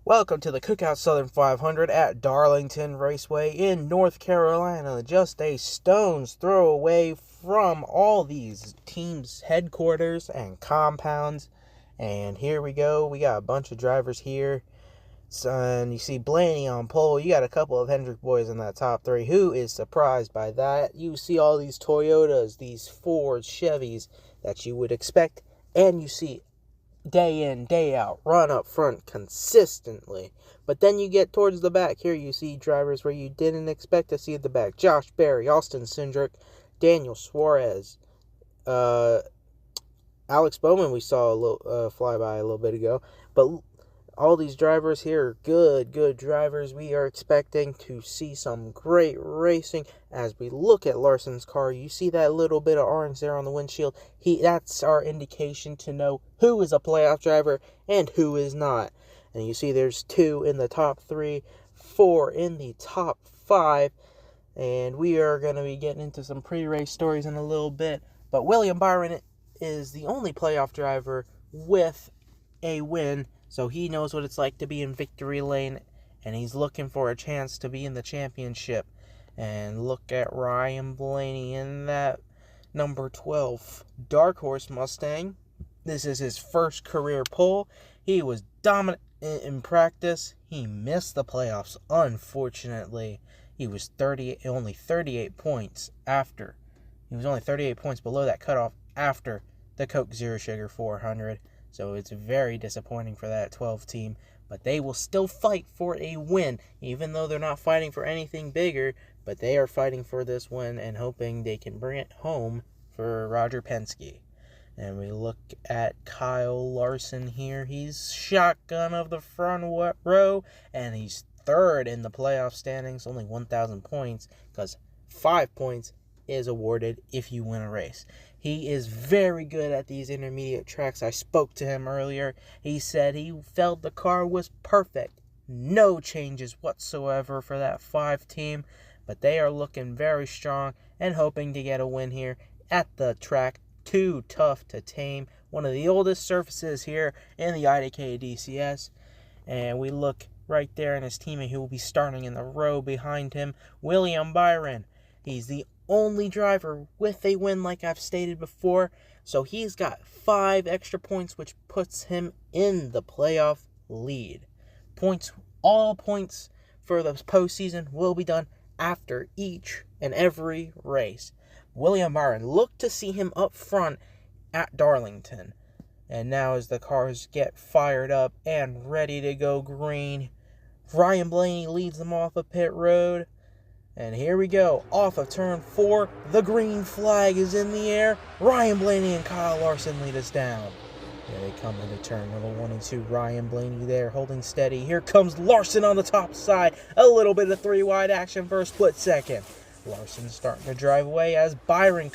Welcome to the COOKOUT Southern 500 at Darlington Raceway in North Carolina, just a stone's throw away from all these teams' headquarters and compounds. And here we go. We got a bunch of drivers here. And you see Blaney on pole. You got a couple of Hendrick boys in that top three. Who is surprised by that? You see all these Toyotas, these Fords, Chevys that you would expect. And you see day in, day out, run up front consistently. But then you get towards the back. Here you see drivers where you didn't expect to see at the back. Josh Berry, Austin Cindric, Daniel Suarez, Alex Bowman we saw a little fly by a little bit ago. But all these drivers here are good drivers. We are expecting to see some great racing. As we look at Larson's car, you see that little bit of orange there on the windshield. That's our indication to know who is a playoff driver and who is not. And you see there's 2 in the top 3, 4 in the top 5. And we are going to be getting into some pre-race stories in a little bit. But William Byron is the only playoff driver with a win. So he knows what it's like to be in victory lane, and he's looking for a chance to be in the championship. And look at Ryan Blaney in that number 12 Dark Horse Mustang. This is his first career pole. He was dominant in practice. He missed the playoffs, unfortunately. He was only 38 points after. He was only 38 points below that cutoff after the Coke Zero Sugar 400. So it's very disappointing for that 12 team. But they will still fight for a win, even though they're not fighting for anything bigger. But they are fighting for this win and hoping they can bring it home for Roger Penske. And we look at Kyle Larson here. He's shotgun of the front row, and he's third in the playoff standings, only 1,000 points, because 5 points is awarded if you win a race. He is very good at these intermediate tracks. I spoke to him earlier. He said he felt the car was perfect. No changes whatsoever for that 5 team. But they are looking very strong and hoping to get a win here at the track. Too tough to tame. One of the oldest surfaces here in the IDKDCS. And we look right there in his teammate who will be starting in the row behind him, William Byron. He's the only driver with a win, like I've stated before. So he's got 5 extra points, which puts him in the playoff lead. All points for the postseason will be done after each and every race. William Byron, look to see him up front at Darlington. And now as the cars get fired up and ready to go green, Ryan Blaney leads them off of pit road. And here we go, off of turn 4, the green flag is in the air. Ryan Blaney and Kyle Larson lead us down. Here they come into turn number 1 and 2. Ryan Blaney there holding steady. Here comes Larson on the top side. A little bit of 3-wide action for a split second. Larson's starting to drive away as Byron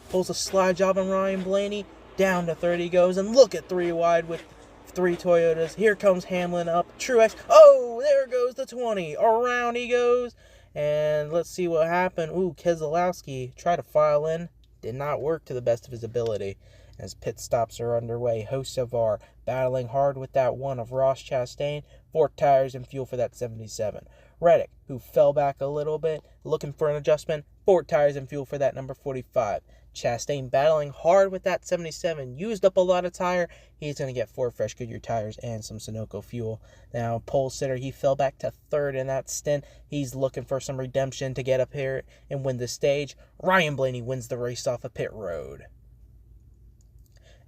pulls a slide job on Ryan Blaney. Down to 30 goes, and look at 3-wide with 3 Toyotas. Here comes Hamlin up. Truex. Oh, there goes the 20. Around he goes. And let's see what happened. Keselowski tried to file in. Did not work to the best of his ability. As pit stops are underway, Hocevar battling hard with that 1 of Ross Chastain. 4 tires and fuel for that 77. Reddick, who fell back a little bit, looking for an adjustment. 4 tires and fuel for that number 45. Chastain battling hard with that 77. Used up a lot of tire. He's going to get 4 fresh Goodyear tires and some Sunoco fuel. Now, pole sitter, he fell back to 3rd in that stint. He's looking for some redemption to get up here and win the stage. Ryan Blaney wins the race off of pit road.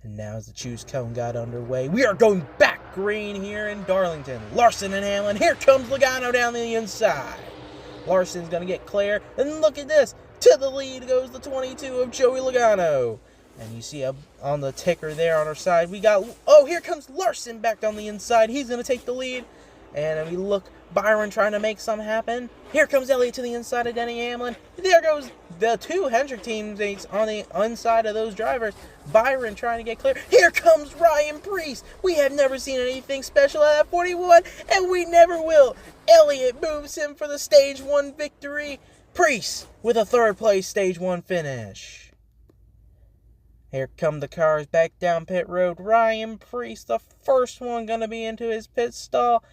And now as the choose cone got underway, we are going back green here in Darlington. Larson and Hamlin. Here comes Logano down the inside. Larson's going to get clear. And look at this. To the lead goes the 22 of Joey Logano. And you see on the ticker there on our side, we got, here comes Larson back on the inside. He's going to take the lead. And we look, Byron trying to make some happen. Here comes Elliott to the inside of Denny Hamlin. There goes the 2 Hendrick teammates on the inside of those drivers. Byron trying to get clear. Here comes Ryan Preece. We have never seen anything special at 41, and we never will. Elliott moves him for the Stage 1 victory. Preece with a 3rd place Stage 1 finish. Here come the cars back down pit road. Ryan Preece, the first one going to be into his pit stall.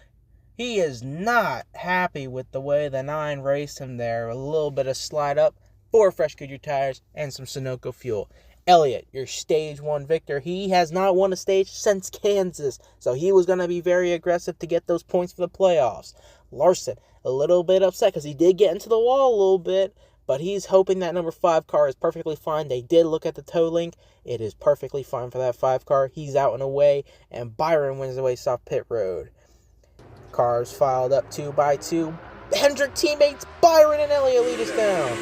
He is not happy with the way the 9 raced him there. A little bit of slide up, 4 fresh Goodyear tires, and some Sunoco fuel. Elliott, your stage 1 victor. He has not won a stage since Kansas, so he was going to be very aggressive to get those points for the playoffs. Larson, a little bit upset because he did get into the wall a little bit, but he's hoping that number 5 car is perfectly fine. They did look at the tow link. It is perfectly fine for that 5 car. He's out and away, and Byron wins the race off pit road. Cars filed up 2 by 2. Hendrick teammates Byron and Elliott lead us down.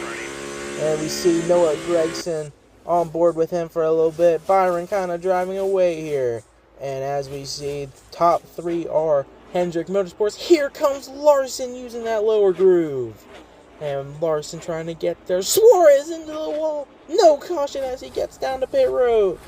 And we see Noah Gregson on board with him for a little bit. Byron kind of driving away here. And as we see, top 3 are Hendrick Motorsports. Here comes Larson using that lower groove. And Larson trying to get there. Suarez into the wall. No caution as he gets down to pit road.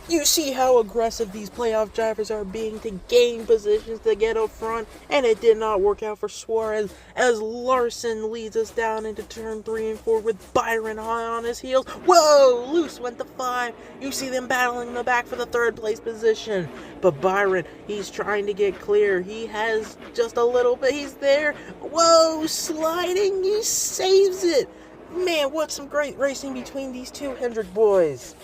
You see how aggressive these playoff drivers are being to gain positions to get up front, and it did not work out for Suarez as Larson leads us down into turn 3 and 4 with Byron high on his heels. Whoa! Loose went to 5. You see them battling in the back for the 3rd place position. But Byron, he's trying to get clear. He has just a little bit. He's there. Whoa! Sliding. He saves it. Man, what some great racing between these two Hendrick boys.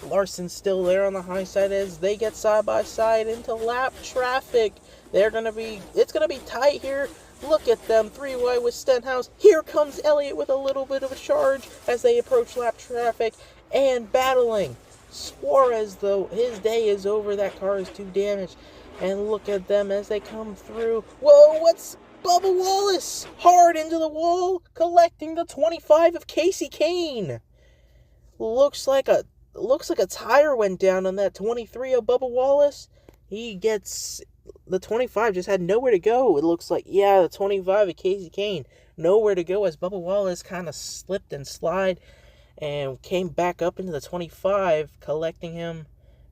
Larson's still there on the high side as they get side by side into lap traffic. It's gonna be tight here. Look at them, 3-way with Stenhouse. Here comes Elliott with a little bit of a charge as they approach lap traffic and battling. Suarez, though, his day is over. That car is too damaged. And look at them as they come through. Whoa, what's Bubba Wallace? Hard into the wall, collecting the 25 of Casey Kane. Looks like a tire went down on that 23 of Bubba Wallace. He gets the 25, just had nowhere to go. It looks like, yeah, the 25 of Casey Kane, nowhere to go as Bubba Wallace kind of slipped and slid and came back up into the 25, collecting him.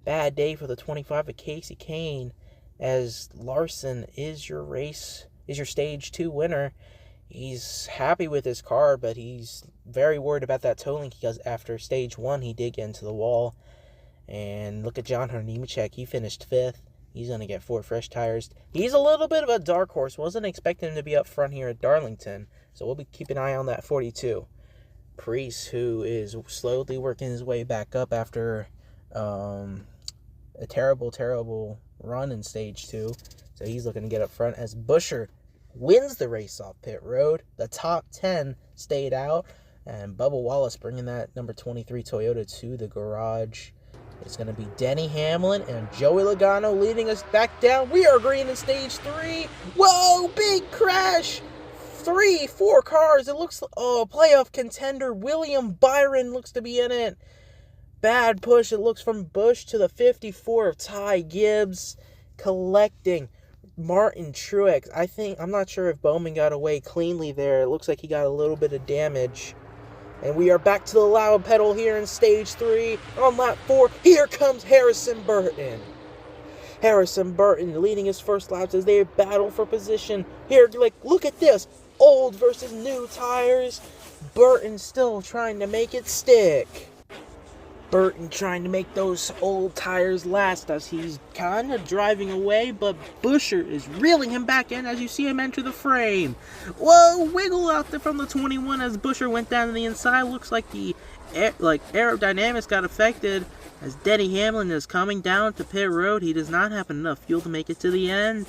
Bad day for the 25 of Casey Kane as Larson is your stage 2 winner. He's happy with his car, but he's very worried about that tow link because after stage 1, he did get into the wall. And look at John Nemechek. He finished 5th. He's going to get 4 fresh tires. He's a little bit of a dark horse. Wasn't expecting him to be up front here at Darlington. So we'll be keeping an eye on that 42. Priest, who is slowly working his way back up after a terrible run in stage 2. So he's looking to get up front as Busher wins the race off pit road. The top 10 stayed out, and Bubba Wallace bringing that number 23 Toyota to the garage. It's going to be Denny Hamlin and Joey Logano leading us back down. We are green in stage 3. Whoa, big crash. 4 cars. It looks like, playoff contender William Byron looks to be in it. Bad push. It looks from Busch to the 54 of Ty Gibbs, collecting Martin Truex. I'm not sure if Bowman got away cleanly there. It looks like he got a little bit of damage. And we are back to the loud pedal here in stage 3. On lap 4, here comes Harrison Burton. Harrison Burton leading his first laps as they battle for position. Here, look at this. Old versus new tires. Burton still trying to make it stick. Burton trying to make those old tires last as he's kind of driving away, but Buscher is reeling him back in as you see him enter the frame. Whoa, wiggle out there from the 21 as Buscher went down to the inside. Looks like the aerodynamics got affected as Denny Hamlin is coming down to pit road. He does not have enough fuel to make it to the end.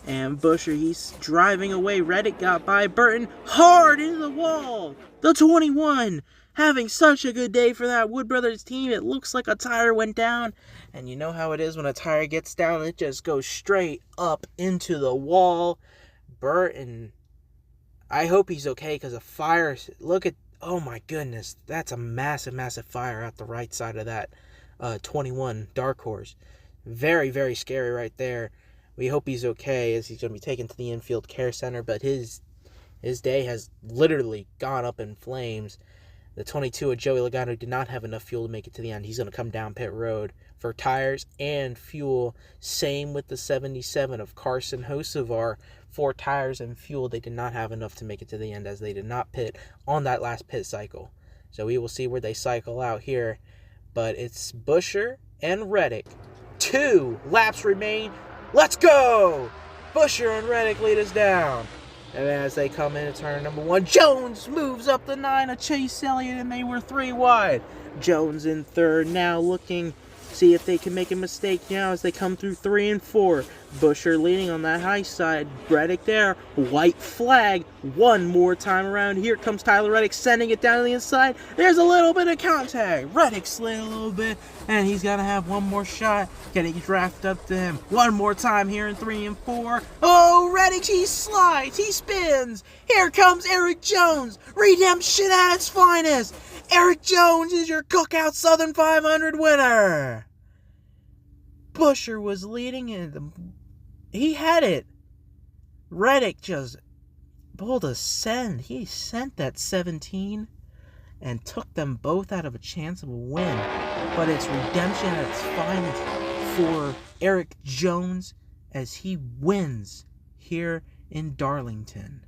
And Buscher, he's driving away. Reddick got by Burton hard into the wall. The 21 having such a good day for that Wood Brothers team. It looks like a tire went down. And you know how it is when a tire gets down. It just goes straight up into the wall. Burton, I hope he's okay because a fire. Look at, oh my goodness. That's a massive, massive fire out the right side of that 21 Dark Horse. Very, very scary right there. We hope he's okay as he's going to be taken to the infield care center. But his day has literally gone up in flames. The 22 of Joey Logano did not have enough fuel to make it to the end. He's going to come down pit road for tires and fuel. Same with the 77 of Carson Hocevar. 4 tires and fuel. They did not have enough to make it to the end as they did not pit on that last pit cycle. So we will see where they cycle out here. But it's Buscher and Reddick. 2 laps remain. Let's go! Buescher and Reddick lead us down. And as they come into turn number 1, Jones moves up the 9 of Chase Elliott, and they were 3 wide. Jones in third now looking, see if they can make a mistake now as they come through 3 and 4. Buescher leading on that high side. Reddick there. White flag. One more time around. Here comes Tyler Reddick sending it down to the inside. There's a little bit of contact. Reddick slid a little bit, and he's got to have one more shot. Can he draft up to him? One more time here in 3 and 4. Oh, Reddick, he slides. He spins. Here comes Eric Jones. Redemption at its finest. Eric Jones is your Cookout Southern 500 winner. Buescher was leading in he had it. Reddick just pulled a send. He sent that 17 and took them both out of a chance of a win. But it's redemption at its finest for Eric Jones as he wins here in Darlington.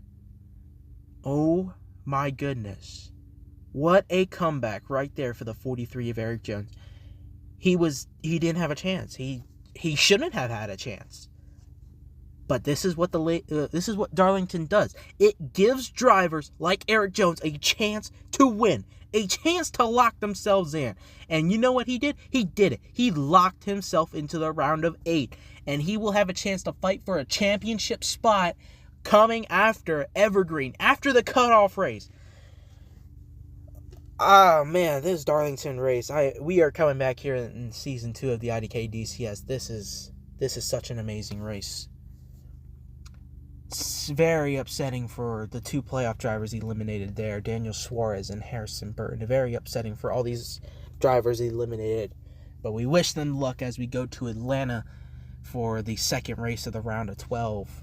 Oh my goodness. What a comeback right there for the 43 of Eric Jones. He didn't have a chance. He shouldn't have had a chance. But this is what Darlington does. It gives drivers like Eric Jones a chance to win, a chance to lock themselves in. And you know what he did? He did it. He locked himself into the round of 8, and he will have a chance to fight for a championship spot coming after Evergreen, after the cutoff race. Ah, man, this Darlington race. We are coming back here in season 2 of the IDKDCS. This is such an amazing race. It's very upsetting for the 2 playoff drivers eliminated there, Daniel Suarez and Harrison Burton. Very upsetting for all these drivers eliminated. But we wish them luck as we go to Atlanta for the second race of the round of 12.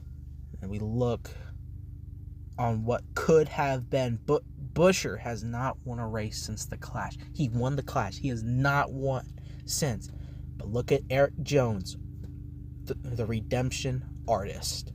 And we look on what could have been. But Buescher has not won a race since the Clash. He won the Clash. He has not won since. But look at Eric Jones, the redemption artist.